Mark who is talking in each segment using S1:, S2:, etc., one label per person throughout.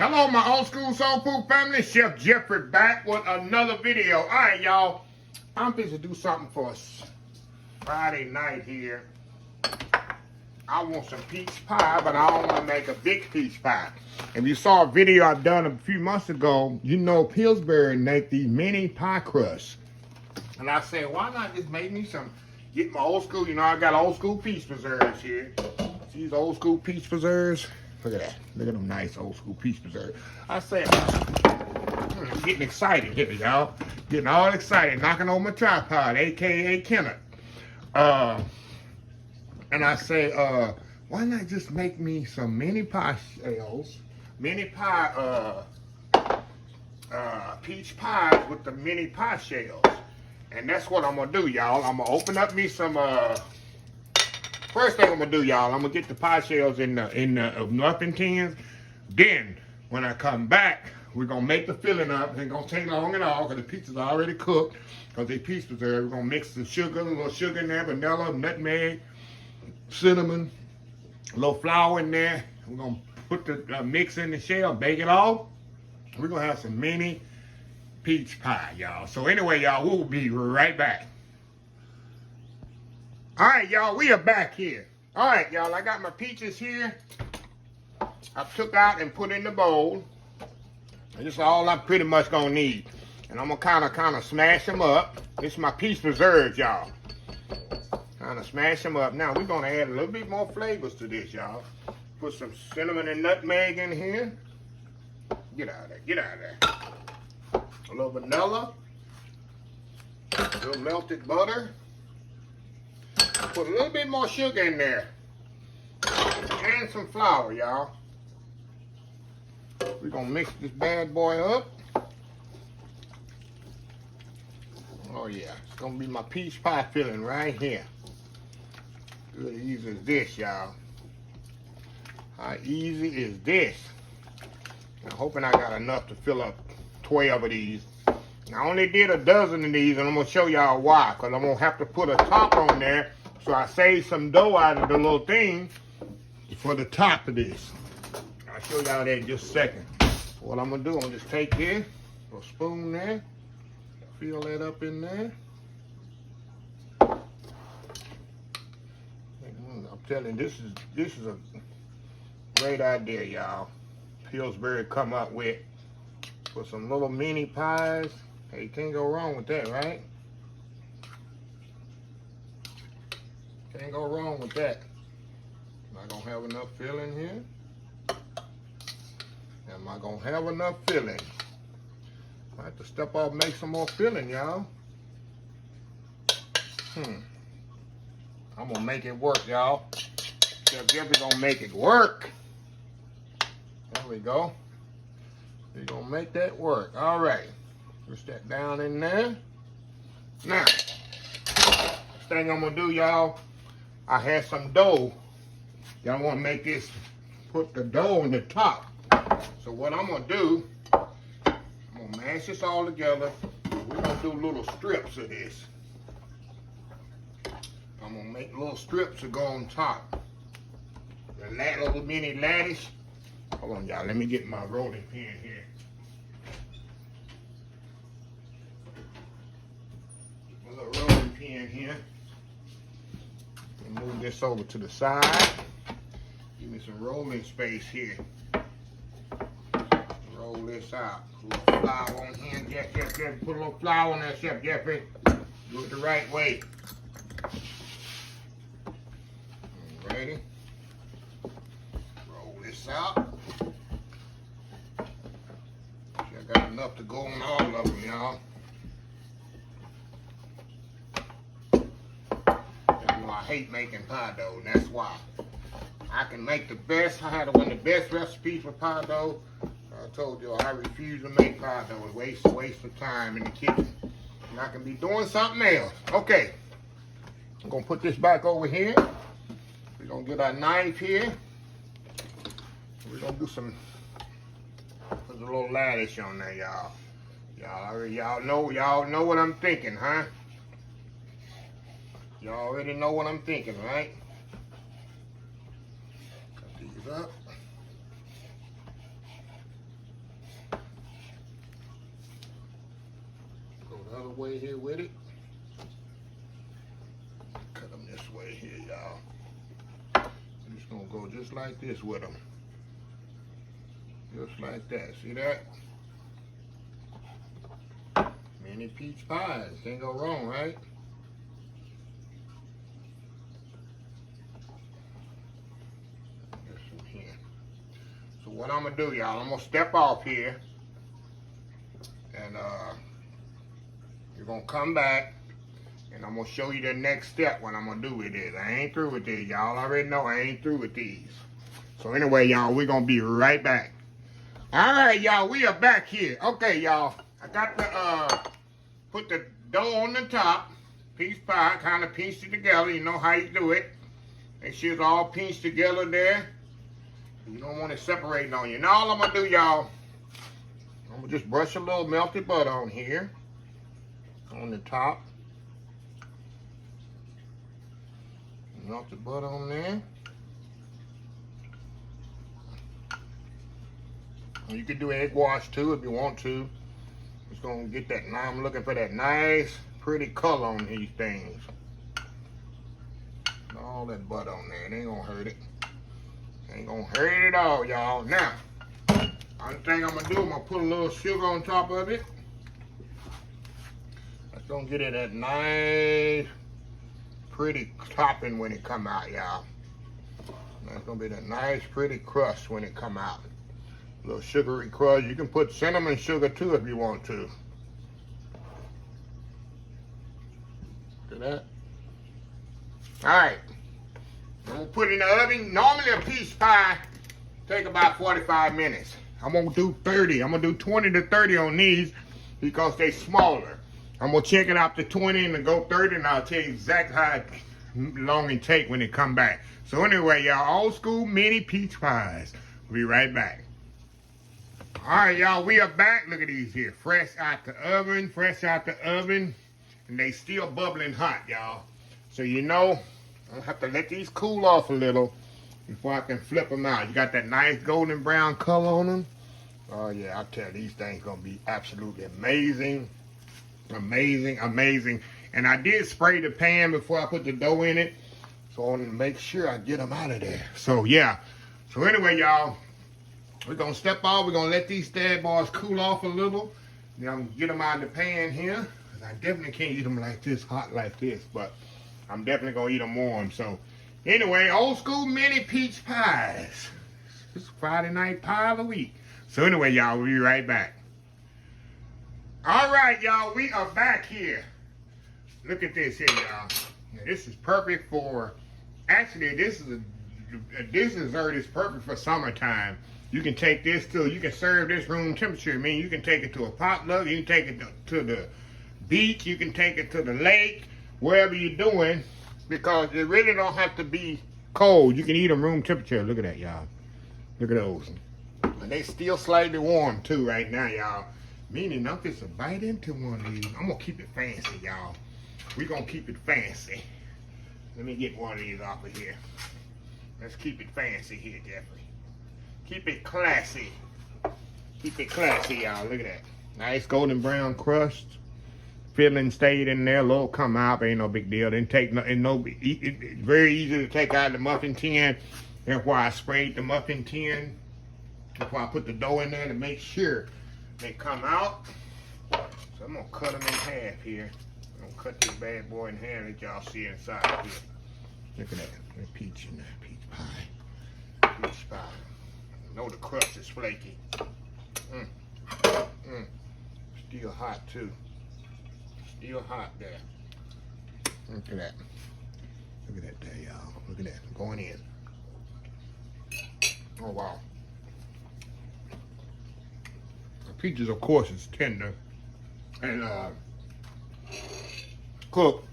S1: Hello, my old school soul food family. Chef Jeffrey back with another video. All right, y'all. I'm busy to do something for us Friday night here. I want some peach pie, but I don't want to make a big peach pie. If you saw a video I've done a few months ago, you know Pillsbury make these mini pie crusts. And I said, why not just make me some, get my old school, you know, I got old school peach preserves here. These old school peach preserves. Look at that. Look at them nice old school peach preserves. I said, I'm getting excited here, y'all. Getting all excited, knocking on my tripod, aka Kenneth. And I say, why not just make me some mini pie shells, mini pie, peach pies with the mini pie shells. And that's what I'm gonna do, y'all. I'm gonna open up me some, first thing I'm gonna do, y'all, I'm gonna get the pie shells in the muffin tins. Then, when I come back, we're gonna make the filling up. It ain't gonna take long at all, because the pizza's already cooked, because they peach preserved. We're gonna mix the sugar, a little sugar in there, vanilla, nutmeg, cinnamon, a little flour in there. We're gonna put the mix in the shell, bake it off. We're gonna have some mini peach pie, y'all. So anyway, y'all, we'll be right back. All right, y'all, we are back here. All right, y'all, I got my peaches here. I took out and put in the bowl. And this is all I'm pretty much gonna need. And I'm gonna kind of smash them up. This is my peach preserves, y'all. Kind of smash them up. Now we're gonna add a little bit more flavors to this, y'all. Put some cinnamon and nutmeg in here. Get out of there, get out of there. A little vanilla. A little melted butter. Put a little bit more sugar in there. And some flour, y'all. We're gonna mix this bad boy up. Oh yeah, it's gonna be my peach pie filling right here. Good easy as this, y'all. How easy is this? I'm hoping I got enough to fill up 12 of these. I only did a dozen of these, and I'm gonna show y'all why. Because I'm gonna have to put a top on there, so I saved some dough out of the little thing for the top of this. I'll show y'all that in just a second. What I'm gonna do, I'm gonna just take this, a spoon there, fill that up in there. I'm telling you, this is a great idea, y'all. Pillsbury come up with for some little mini pies. Hey, you can't go wrong with that, right? Can't go wrong with that. Am I gonna have enough filling here? Am I gonna have enough filling? I have to step off and make some more filling, y'all. I'm gonna make it work, y'all. Chef Jeffrey gonna make it work. There we go. We're gonna make that work. All right. Push that down in there. Now, next thing I'm gonna do, y'all, I had some dough. Y'all wanna make this, put the dough on the top. So what I'm gonna do, I'm gonna mash this all together. We're gonna do little strips of this. I'm gonna make little strips to go on top. The little mini lattice. Hold on, y'all. Let me get my rolling pin here. A little rolling pin here. And move this over to the side. Give me some rolling space here. Roll this out. Put a little flour on here. Jeff. Put a little flour on there, Chef Jeffrey. Do it the right way. Ready? Roll this out. I got enough to go on all of them, y'all. You know, I hate making pie dough, and that's why. I can make the best, I had one of the best recipes for pie dough. I told you I refuse to make pie dough. It's a waste of time in the kitchen. And I can be doing something else. Okay. I'm gonna put this back over here. We're gonna get our knife here. We're gonna do some, put a little lattice on there, y'all. Y'all know what I'm thinking, huh? Y'all already know what I'm thinking, right? Cut these up. another way here with it. Cut them this way here, y'all. I'm just gonna go just like this with them. Just like that. See that? Mini peach pies. Can't go wrong, right? This one here. So what I'm gonna do, y'all, I'm gonna step off here, and you're gonna come back, and I'm gonna show you the next step. What I'm gonna do with this. I ain't through with this. Y'all already know I ain't through with these. So anyway, y'all, we're gonna be right back. All right, y'all, we are back here. Okay, y'all, I got the put the dough on the top, peach pie, kind of pinched it together. You know how you do it. Make sure it's all pinched together there. You don't want it separating on you. Now all I'm gonna do, y'all, I'm gonna just brush a little melted butter on here, on the top. Melted butter on there. You can do egg wash too if you want to. It's gonna get that. Now I'm looking for that nice, pretty color on these things. All that butter on there, it ain't gonna hurt it. Ain't gonna hurt it at all, y'all. Now, only thing I'm gonna do, I'm gonna put a little sugar on top of it. That's gonna get it that nice, pretty topping when it come out, y'all. That's gonna be that nice, pretty crust when it come out. A little sugary crust. You can put cinnamon sugar too if you want to. Look at that. Alright. I'm gonna put it in the oven. Normally a peach pie take about 45 minutes. I'm gonna do 30. I'm gonna do 20 to 30 on these because they smaller. I'm gonna check it out to 20 and to go 30, and I'll tell you exactly how long it take when it come back. So anyway, y'all, old school mini peach pies. We'll be right back. All right, y'all, we are back. Look at these here, fresh out the oven, and they still bubbling hot, y'all. So you know, I have to let these cool off a little before I can flip them out. You got that nice golden brown color on them. Oh yeah, I tell you, these things gonna be absolutely amazing, amazing, amazing. And I did spray the pan before I put the dough in it, so I want to make sure I get them out of there. So yeah. So anyway, y'all. We're going to step off. We're going to let these bad boys cool off a little. Then I'm going to get them out of the pan here. I definitely can't eat them like this, hot like this. But I'm definitely going to eat them warm. So anyway, old school mini peach pies. This is Friday night pie of the week. So anyway, y'all, we'll be right back. All right, y'all, we are back here. Look at this here, y'all. This is perfect for, actually, this dessert is perfect for summertime. You can take this you can serve this room temperature. I mean, you can take it to a potluck, you can take it to the beach, you can take it to the lake, wherever you're doing, because it really don't have to be cold. You can eat them room temperature. Look at that, y'all. Look at those. And they still slightly warm, too, right now, y'all. Meaning, I'm just a bite into one of these. I'm going to keep it fancy, y'all. We're going to keep it fancy. Let me get one of these off of here. Let's keep it fancy here, Jeffrey. Keep it classy. Keep it classy, y'all. Look at that. Nice golden brown crust. Filling stayed in there. A little come out, but ain't no big deal. Didn't take no, it's very easy to take out the muffin tin. That's why I sprayed the muffin tin. That's why I put the dough in there to make sure they come out. So I'm gonna cut them in half here. I'm gonna cut this bad boy in half that y'all see inside here. Look at that. There's peach in there. Peach pie. Peach pie. I know the crust is flaky. Still hot too. Still hot there. Look at that. Look at that there, y'all. Look at that. Going in. Oh wow. The peaches, of course, is tender and cooked.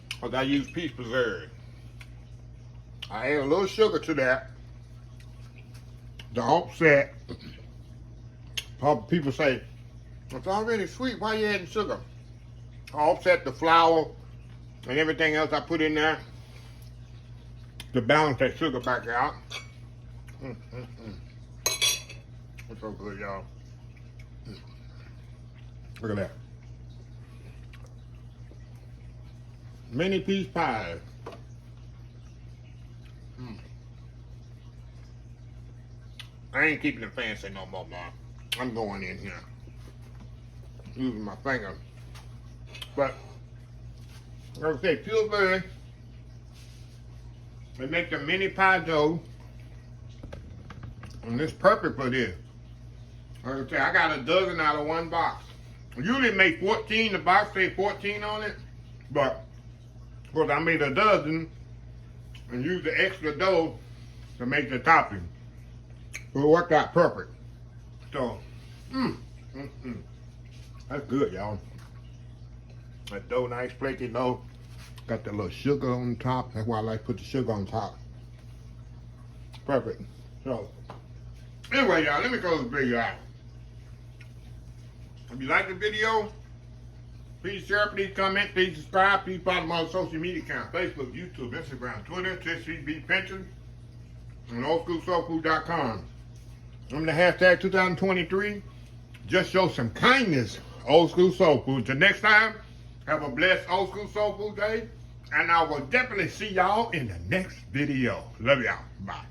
S1: Because I use peach preserve. I add a little sugar to that. The offset, people say, it's already sweet, why are you adding sugar? I offset the flour and everything else I put in there to balance that sugar back out. It's so good, y'all. Look at that. mini piece pie. I ain't keeping it fancy no more, man. I'm going in here using my finger. But like I say, Pillsbury, they make the mini pie dough, and it's perfect for this. Like I say, I got a dozen out of one box. Usually make 14, the box say 14 on it, but of course I made a dozen and used the extra dough to make the topping. So it worked out perfect. So, that's good, y'all. That dough, nice flaky dough. Got that little sugar on top. That's why I like to put the sugar on top. Perfect. So, anyway, y'all, let me close the video out. If you like the video, please share, please comment, please subscribe, please follow my social media account, Facebook, YouTube, Instagram, Twitter, TwitchTV, Pinterest, and oldschoolsoulfood.com. I'm the hashtag 2023. Just show some kindness, Old School Soul Food. Till next time, have a blessed Old School Soul Food day. And I will definitely see y'all in the next video. Love y'all. Bye.